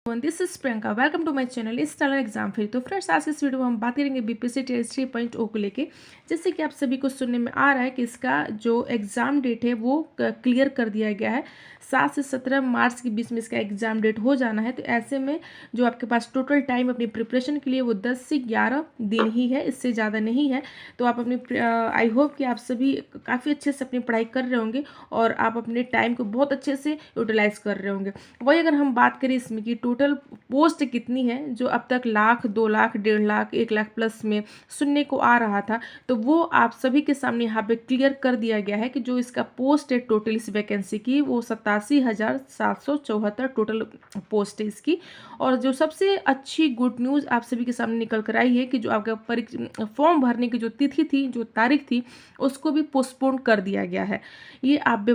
This is Priyanka. Welcome to my channel styler exam free. तो friends, आज इस video में हम बात करेंगे बीपीएससी टीएस 3.0 को लेके। जैसे कि आप सभी को सुनने में आ रहा है कि इसका जो एग्ज़ाम डेट है वो क्लियर कर दिया गया है। 7 से 17 मार्च के बीच में इसका एग्ज़ाम डेट हो जाना है। तो ऐसे में जो आपके पास टोटल टाइम अपनी प्रिपरेशन के लिए वो 10 से 11 दिन ही है, इससे ज़्यादा नहीं है। तो आप अपनी आई होप कि आप सभी काफ़ी अच्छे से अपनी पढ़ाई कर रहे होंगे और आप अपने टाइम को बहुत अच्छे से यूटिलाइज़ कर रहे होंगे। वही अगर हम बात करें इसमें कि टोटल पोस्ट कितनी है, जो अब तक लाख, 2 लाख, 1.5 लाख, 1 लाख प्लस में सुनने को आ रहा था, तो वो आप सभी के सामने यहाँ पे क्लियर कर दिया गया है कि जो इसका पोस्ट है टोटल इस वैकेंसी की वो 87,774 टोटल पोस्ट है इसकी। और जो सबसे अच्छी गुड न्यूज़ आप सभी के सामने निकल कर आई है कि जो आपका फॉर्म भरने की जो तिथि थी, जो तारीख थी, उसको भी पोस्टपोन कर दिया गया है। ये आप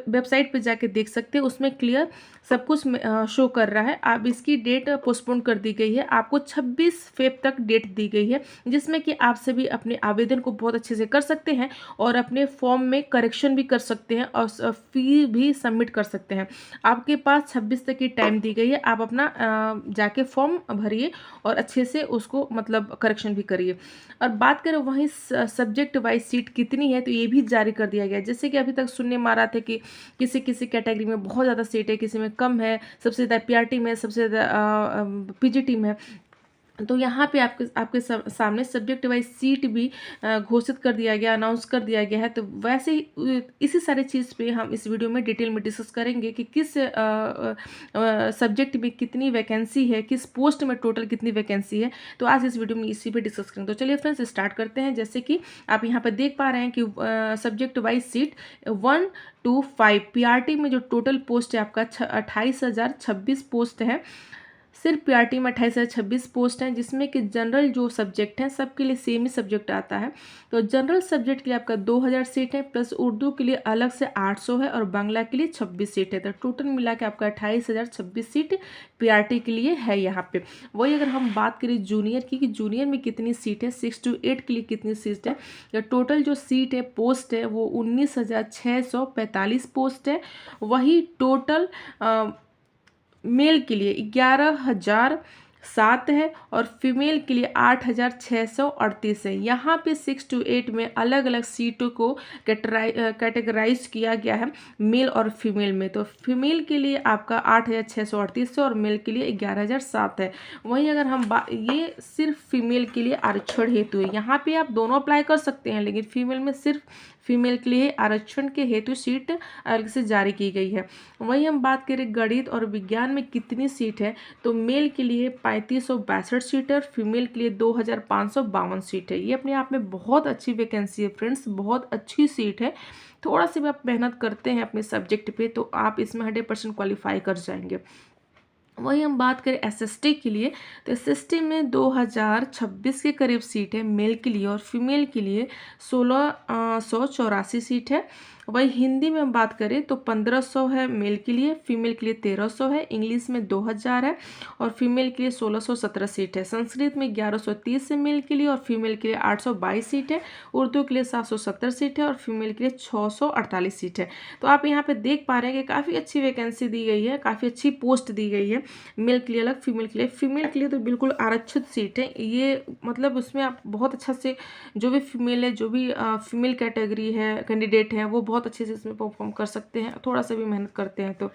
वेबसाइट पे जाके देख सकते हैं, उसमें क्लियर सब कुछ शो कर रहा है। अब इसकी डेट पोस्टपोन कर दी गई है, आपको 26 फेब तक डेट दी गई है, जिसमें कि आप सभी अपने आवेदन को बहुत अच्छे से कर सकते हैं और अपने फॉर्म में करेक्शन भी कर सकते हैं और फी भी सबमिट कर सकते हैं। आपके पास 26 तक की टाइम दी गई है, आप अपना जाके फॉर्म भरिए और अच्छे से उसको मतलब करेक्शन भी करिए। और बात करें वहीं सब्जेक्ट वाइज सीट कितनी है, तो ये भी जारी कर दिया गया है। जैसे कि अभी तक सुनने में आ रहा था कि किसी किसी कैटेगरी में बहुत ज़्यादा सीट है, किसी में कम है, सबसे ज़्यादा पीआरटी में, सबसे ज़्यादा पीजीटी में। तो यहाँ पे आपके आपके सामने सब्जेक्ट वाइज सीट भी घोषित कर दिया गया, अनाउंस कर दिया गया है। तो वैसे ही इसी सारी चीज़ पे हम इस वीडियो में डिटेल में डिस्कस करेंगे कि किस सब्जेक्ट में कितनी वैकेंसी है, किस पोस्ट में टोटल कितनी वैकेंसी है। तो आज इस वीडियो में इसी पे डिस्कस करेंगे। तो चलिए फ्रेंड्स, स्टार्ट करते हैं। जैसे कि आप यहाँ पर देख पा रहे हैं कि subject wise seat 1 to 5 PRT में जो टोटल पोस्ट है आपका 28,026 पोस्ट है। सिर्फ पीआरटी में 28,026 पोस्ट हैं, जिसमें कि जनरल जो सब्जेक्ट हैं सबके लिए सेम ही सब्जेक्ट आता है। तो जनरल सब्जेक्ट के लिए आपका 2,000 सीट है, प्लस उर्दू के लिए अलग से 800 है और बांग्ला के लिए 26 सीट है। तो टोटल मिला के आपका 28,026 सीट पीआरटी के लिए है यहाँ पे। वही अगर हम बात करें जूनियर की, कि जूनियर में कितनी सीट है, 6 to 8 के लिए कितनी सीट है, या टोटल जो सीट है पोस्ट है वो 19,645 पोस्ट है। वही टोटल मेल के लिए 11,007 है और फीमेल के लिए 8,638 है। यहाँ पे 6 to 8 में अलग अलग सीटों को कैटेगराइज किया गया है मेल और फीमेल में। तो फीमेल के लिए आपका 8,638 है और मेल के लिए 11,007 है। वहीं अगर हम ये सिर्फ फीमेल के लिए आरक्षण हेतु है, यहाँ पे आप दोनों अप्लाई कर सकते हैं, लेकिन फीमेल में सिर्फ फीमेल के लिए आरक्षण के हेतु सीट अलग से जारी की गई है। वहीं हम बात करें गणित और विज्ञान में कितनी सीट है, तो मेल के लिए 3,562 सीट है और फीमेल के लिए 2,552 सीट है। ये अपने आप में बहुत अच्छी वैकेंसी है फ्रेंड्स, बहुत अच्छी सीट है। थोड़ा सी भी आप मेहनत करते हैं अपने सब्जेक्ट पे तो आप इसमें 100% क्वालिफाई कर जाएंगे। वही हम बात करें एसएसटी के लिए, तो एसएसटी में 2,026 के करीब सीट है मेल के लिए और फीमेल के लिए 1,684 सीट है। वही हिंदी में हम बात करें तो 1,500 है मेल के लिए, फीमेल के लिए 1,300 है। इंग्लिश में 2,000 है और फीमेल के लिए 1,617 सीट है। संस्कृत में 1,130 है मेल के लिए और फीमेल के लिए 822 सीट है। उर्दू के लिए 770 सीट है और फीमेल के लिए 648 सीट है। तो आप यहाँ पे देख पा रहे हैं कि काफ़ी अच्छी वैकेंसी दी गई है, काफ़ी अच्छी पोस्ट दी गई है। मेल के लिए अलग, फीमेल के लिए। फीमेल के लिए तो बिल्कुल आरक्षित सीट है ये, मतलब उसमें आप बहुत अच्छा से जो भी फीमेल है, जो भी फीमेल कैटेगरी है कैंडिडेट हैं, वो बहुत अच्छे से इसमें परफॉर्म कर सकते हैं, थोड़ा सा भी मेहनत करते हैं। तो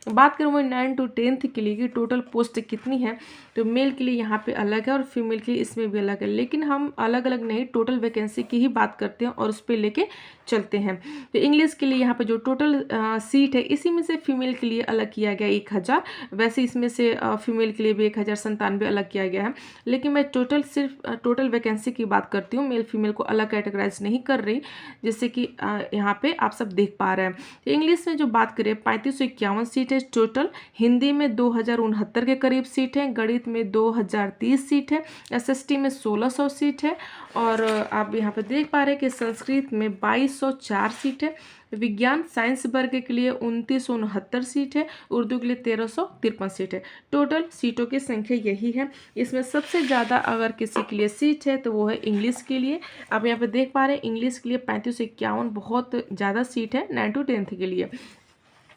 बात करूँ मैं 9 to 10 के लिए कि टोटल पोस्ट कितनी है, तो मेल के लिए यहाँ पे अलग है और फीमेल के लिए इसमें भी अलग है, लेकिन हम अलग अलग नहीं, टोटल वैकेंसी की ही बात करते हैं और उस पर लेके चलते हैं। तो इंग्लिश के लिए यहाँ पे जो टोटल सीट है, इसी में से फीमेल के लिए अलग किया गया 1,000, वैसे इसमें से फीमेल के लिए भी 1,097 अलग किया गया है। लेकिन मैं सिर्फ टोटल वैकेंसी की बात करती हूँ, मेल फीमेल को अलग कैटेगराइज नहीं कर रही, जैसे कि यहाँ पे आप सब देख पा रहे हैं। तो इंग्लिश में जो बात करें 3,551 सीट है टोटल। हिंदी में 2,069 के करीब सीट है। गणित में 2,030 सीट है। एसएसटी में 1,600 सीट है और आप यहाँ पे देख पा रहे हैं कि संस्कृत में 2,204 सीट है। विज्ञान साइंस वर्ग के लिए 2,969 सीट है। उर्दू के लिए 1,353 सीट है। टोटल सीटों की संख्या यही है। इसमें सबसे ज़्यादा अगर किसी के लिए सीट है तो वो है इंग्लिश के लिए। आप यहाँ पे देख पा रहे हैं इंग्लिश के लिए 3,551 बहुत ज़्यादा सीट है 9 to 10 के लिए।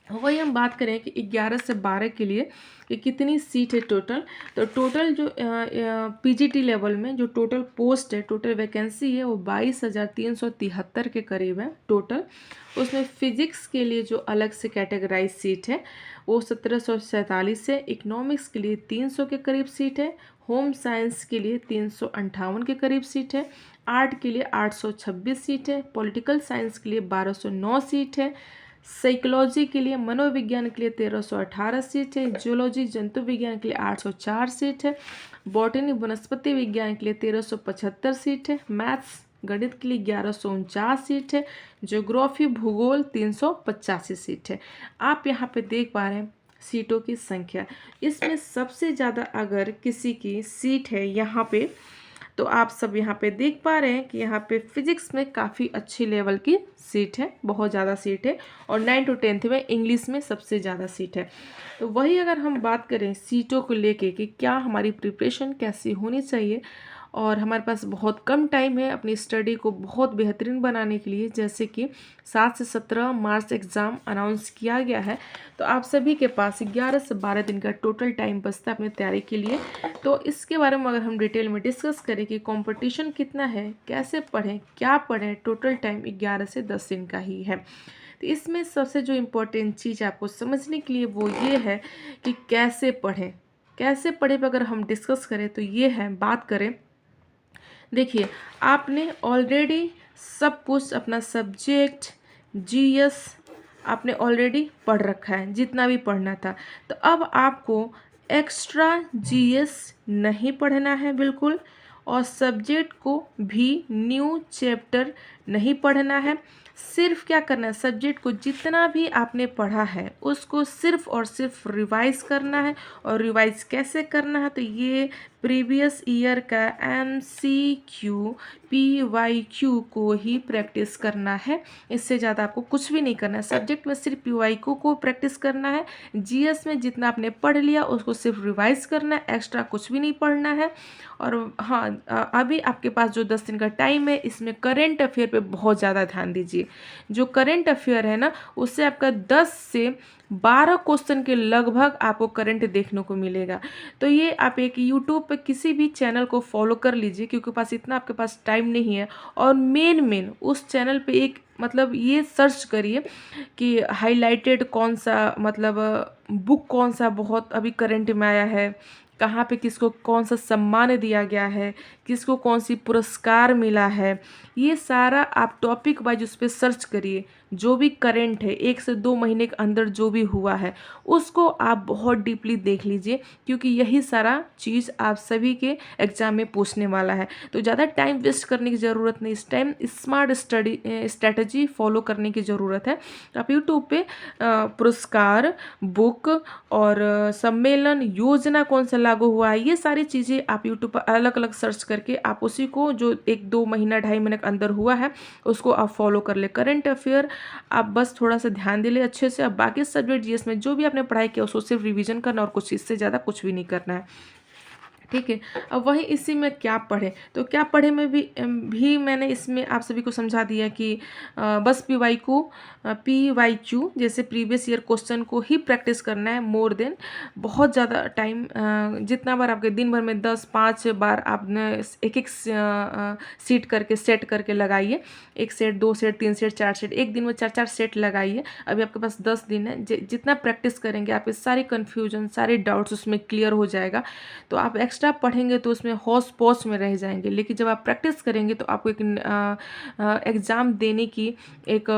वही हम बात करें कि 11 से 12 के लिए कि कितनी सीट है टोटल। तो टोटल जो पीजीटी लेवल में जो टोटल पोस्ट है, टोटल वैकेंसी है, वो 22,373 के करीब है टोटल। उसमें फिजिक्स के लिए जो अलग से कैटेगराइज सीट है वो 1747 है। इकोनॉमिक्स के लिए 300 के करीब सीट है। होम साइंस के लिए 358 के करीब सीट है। आर्ट के लिए 826 सीट है। पॉलिटिकल साइंस के लिए 1209 सीट है। साइकोलॉजी के लिए, मनोविज्ञान के लिए 1318 सीट है। जियोलॉजी जंतु विज्ञान के लिए 804 सीट है। बॉटनी वनस्पति विज्ञान के लिए 1375 सीट है। मैथ्स गणित के लिए 1149 सीट है। ज्योग्राफी भूगोल 385 सीट है। आप यहाँ पे देख पा रहे हैं सीटों की संख्या। इसमें सबसे ज़्यादा अगर किसी की सीट है यहाँ पे, तो आप सब यहाँ पे देख पा रहे हैं कि यहाँ पे फिजिक्स में काफ़ी अच्छी लेवल की सीट है, बहुत ज़्यादा सीट है। और 9 to 10th में इंग्लिश में सबसे ज़्यादा सीट है। तो वही अगर हम बात करें सीटों को लेके कि क्या हमारी प्रिपरेशन कैसी होनी चाहिए, और हमारे पास बहुत कम टाइम है अपनी स्टडी को बहुत बेहतरीन बनाने के लिए, जैसे कि 7 से 17 मार्च एग्ज़ाम अनाउंस किया गया है। तो आप सभी के पास 11 से 12 दिन का टोटल टाइम बचता है अपनी तैयारी के लिए। तो इसके बारे में अगर हम डिटेल में डिस्कस करें कि कंपटीशन कितना है, कैसे पढ़ें, क्या पढ़ें, टोटल टाइम 11 से 10 दिन का ही है। तो इसमें सबसे जो इम्पोर्टेंट चीज़ आपको समझने के लिए वो ये है कि कैसे पढ़ें। कैसे पढ़ें पर अगर हम डिस्कस करें तो ये है, बात करें, देखिए आपने ऑलरेडी सब कुछ अपना सब्जेक्ट जीएस आपने ऑलरेडी पढ़ रखा है जितना भी पढ़ना था। तो अब आपको एक्स्ट्रा जीएस नहीं पढ़ना है बिल्कुल, और सब्जेक्ट को भी न्यू चैप्टर नहीं पढ़ना है। सिर्फ क्या करना है, सब्जेक्ट को जितना भी आपने पढ़ा है उसको सिर्फ और सिर्फ रिवाइज करना है। और रिवाइज कैसे करना है, तो ये प्रीवियस ईयर का MCQ PYQ को ही प्रैक्टिस करना है। इससे ज़्यादा आपको कुछ भी नहीं करना है। सब्जेक्ट में सिर्फ PYQ को प्रैक्टिस करना है। जीएस में जितना आपने पढ़ लिया उसको सिर्फ रिवाइज करना है, एक्स्ट्रा कुछ भी नहीं पढ़ना है। और हाँ, अभी आपके पास जो 10 दिन का टाइम है इसमें करेंट अफेयर पे बहुत ज़्यादा ध्यान दीजिए। जो करेंट अफेयर है ना, उससे आपका 10 से 12 क्वेश्चन के लगभग आपको करंट देखने को मिलेगा। तो ये आप एक यूट्यूब पे किसी भी चैनल को फॉलो कर लीजिए, क्योंकि पास इतना आपके पास टाइम नहीं है। और मेन उस चैनल पे एक मतलब ये सर्च करिए कि हाईलाइटेड कौन सा, मतलब बुक कौन सा बहुत अभी करंट में आया है, कहाँ पे किसको कौन सा सम्मान दिया गया है, किसको कौन सी पुरस्कार मिला है। ये सारा आप टॉपिक वाइज उस पर सर्च करिए। जो भी करंट है 1 से 2 महीने के अंदर जो भी हुआ है उसको आप बहुत डीपली देख लीजिए, क्योंकि यही सारा चीज़ आप सभी के एग्ज़ाम में पूछने वाला है। तो ज़्यादा टाइम वेस्ट करने की ज़रूरत नहीं। इस टाइम स्मार्ट स्ट्रैटेजी फॉलो करने की ज़रूरत है। तो आप यूट्यूब पे पुरस्कार, बुक और सम्मेलन, योजना कौन सा लागू हुआ है, ये सारी चीज़ें आप यूट्यूब पर अलग अलग सर्च करके आप उसी को जो 1-2 महीना 2.5 महीने के अंदर हुआ है उसको आप फॉलो कर ले। करंट अफेयर आप बस थोड़ा सा ध्यान दे ले अच्छे से। अब बाकी सब्जेक्ट जीएस में जो भी आपने पढ़ाई किया उसको सिर्फ रिवीजन करना और कुछ इससे ज़्यादा कुछ भी नहीं करना है, ठीक है। अब वही इसी में क्या पढ़े, तो क्या पढ़े में भी मैंने इसमें आप सभी को समझा दिया कि बस PYQ जैसे प्रीवियस ईयर क्वेश्चन को ही प्रैक्टिस करना है मोर देन। बहुत ज़्यादा टाइम, जितना बार आपके दिन भर में 10-5 बार आपने एक सीट करके सेट करके लगाइए। 1 सेट, 2 सेट, 3 सेट, 4 सेट, एक दिन में 4-4 सेट लगाइए। अभी आपके पास 10 दिन है। जितना प्रैक्टिस करेंगे आपके सारे कन्फ्यूजन, सारे डाउट्स उसमें क्लियर हो जाएगा। तो आप एक्स्ट्रा पढ़ेंगे तो उसमें हौस पौच में रह जाएंगे, लेकिन जब आप प्रैक्टिस करेंगे तो आपको एक एग्ज़ाम देने की एक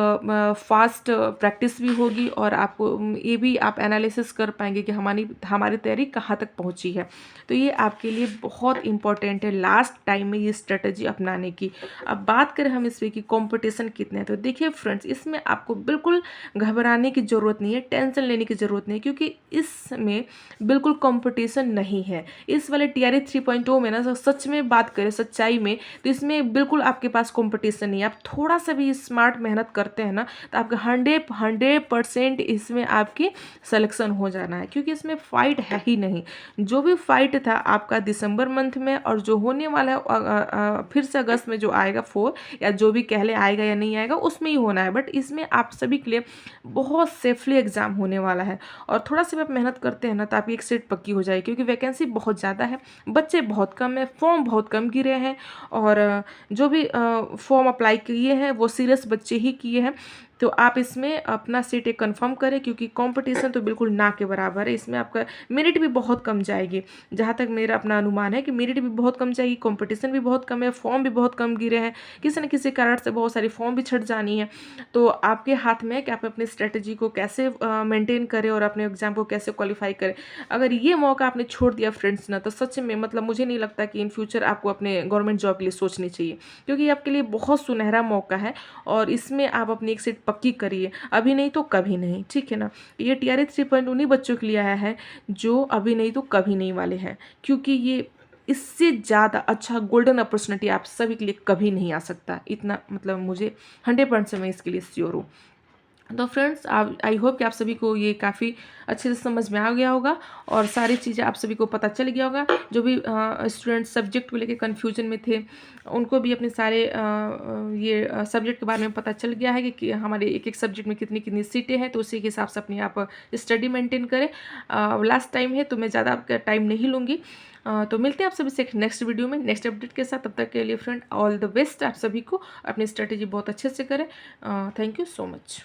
फास्ट प्रैक्टिस भी होगी, और आपको ये भी आप एनालिसिस कर पाएंगे कि हमारी तैयारी कहाँ तक पहुँची है। तो ये आपके लिए बहुत इंपॉर्टेंट है लास्ट टाइम में ये स्ट्रेटजी अपनाने की। अब बात करें हम इसमें कि कंपटीशन कितने हैं, तो देखिए फ्रेंड्स, इसमें आपको बिल्कुल घबराने की ज़रूरत नहीं है, टेंशन लेने की ज़रूरत नहीं है, क्योंकि इसमें बिल्कुल कंपटीशन नहीं है। इस वाले TRE 3.0 में ना सच में बात करें सच्चाई में, तो इसमें बिल्कुल आपके पास कंपटीशन नहीं है। आप थोड़ा सा भी स्मार्ट मेहनत करते हैं ना तो आपका 100% इसमें आपकी सिलेक्शन हो जाना है, क्योंकि इसमें फाइट है ही नहीं। जो भी फाइट था आपका दिसंबर मंथ में, और जो होने वाला है फिर से अगस्त में जो आएगा 4, या जो भी कहले आएगा या नहीं आएगा उसमें ही होना है। बट इसमें आप सभी के लिए बहुत सेफली एग्जाम होने वाला है, और थोड़ा सा भी आप मेहनत करते हैं ना तो आपकी एक सीट पक्की हो जाएगी, क्योंकि वैकेंसी बहुत ज़्यादा है, बच्चे बहुत कम है, फॉर्म बहुत कम गिरे हैं, और जो भी फॉर्म अप्लाई किए हैं वो सीरियस बच्चे ही किए हैं। तो आप इसमें अपना सीट एक कन्फर्म करें, क्योंकि कंपटीशन तो बिल्कुल ना के बराबर है। इसमें आपका मेरिट भी बहुत कम जाएगी, जहाँ तक मेरा अपना अनुमान है कि मेरिट भी बहुत कम जाएगी, कंपटीशन भी बहुत कम है, फॉर्म भी बहुत कम गिरे हैं, किसी न किसी कारण से बहुत सारी फॉर्म भी छट जानी है। तो आपके हाथ में है कि आप अपनी स्ट्रेटजी को कैसे मेंटेन करें और अपने एग्जाम को कैसे क्वालिफाई करें। अगर ये मौका आपने छोड़ दिया फ्रेंड्स ना, तो सच में मतलब मुझे नहीं लगता कि इन फ्यूचर आपको अपने गवर्नमेंट जॉब के लिए सोचनी चाहिए, क्योंकि ये आपके लिए बहुत सुनहरा मौका है, और इसमें आप अपनी एक सीट पक्की करिए, अभी नहीं तो कभी नहीं, ठीक है ना। ये TRE 3.0 उन्हीं बच्चों के लिए आया है जो अभी नहीं तो कभी नहीं वाले हैं, क्योंकि ये इससे ज़्यादा अच्छा गोल्डन अपॉर्चुनिटी आप सभी के लिए कभी नहीं आ सकता, इतना मतलब मुझे 100% मैं इसके लिए श्योर हूँ। तो फ्रेंड्स, आप आई होप कि आप सभी को ये काफ़ी अच्छे से समझ में आ गया होगा, और सारी चीज़ें आप सभी को पता चल गया होगा। जो भी स्टूडेंट सब्जेक्ट को लेके कन्फ्यूजन में थे उनको भी अपने सारे ये सब्जेक्ट के बारे में पता चल गया है कि हमारे एक एक सब्जेक्ट में कितनी कितनी सीटें हैं, तो उसी के हिसाब से अपनी आप स्टडी मेंटेन करें। लास्ट टाइम है तो मैं ज़्यादा आपका टाइम नहीं लूँगी। तो मिलते हैं आप सभी से एक नेक्स्ट वीडियो में नेक्स्ट अपडेट के साथ। तब तक के लिए फ्रेंड ऑल द बेस्ट आप सभी को, अपनी स्ट्रेटेजी बहुत अच्छे से करें। Thank you so much.